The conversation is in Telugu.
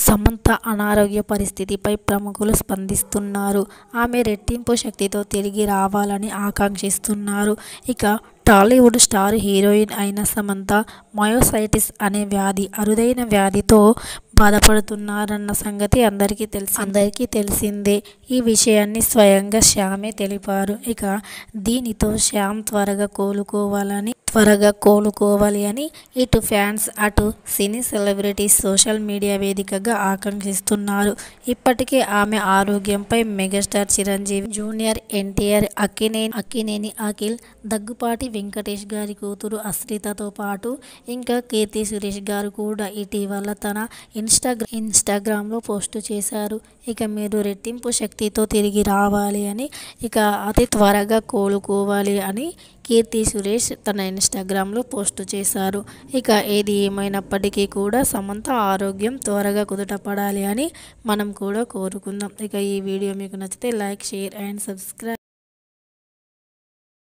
సమంత అనారోగ్య పరిస్థితిపై ప్రముఖులు స్పందిస్తున్నారు. ఆమె రెట్టింపు శక్తితో తిరిగి రావాలని ఆకాంక్షిస్తున్నారు. ఇక టాలీవుడ్ స్టార్ హీరోయిన్ అయిన సమంత మయోసైటిస్ అనే అరుదైన వ్యాధితో బాధపడుతున్నారన్న సంగతి అందరికీ తెలిసిందే. ఈ విషయాన్ని స్వయంగా శ్యామే తెలిపారు. ఇక దీనితో శ్యామ్ త్వరగా కోలుకోవాలి అని ఇటు ఫ్యాన్స్ అటు సినీ సెలబ్రిటీస్ సోషల్ మీడియా వేదికగా ఆకాంక్షిస్తున్నారు. ఇప్పటికే ఆమె ఆరోగ్యంపై మెగాస్టార్ చిరంజీవి, జూనియర్ ఎన్టీఆర్, అక్కినేని అఖిల్, దగ్గుపాటి వెంకటేష్ గారి కూతురు అశ్రితతో పాటు ఇంకా కీర్తి సురేష్ గారు కూడా ఇటీవల తన ఇన్స్టాగ్రామ్లో పోస్టు చేశారు. ఇక మీరు రెట్టింపు శక్తితో తిరిగి రావాలి అని, ఇక అతి త్వరగా కోలుకోవాలి అని కీర్తి సురేష్ తన ఇన్స్టాగ్రామ్లో పోస్టు చేశారు. ఇక ఏది ఏమైనప్పటికీ కూడా సమంత ఆరోగ్యం త్వరగా కుదుటపడాలి అని మనం కూడా కోరుకుందాం. ఇక ఈ వీడియో మీకు నచ్చితే లైక్, షేర్ అండ్ సబ్స్క్రైబ్.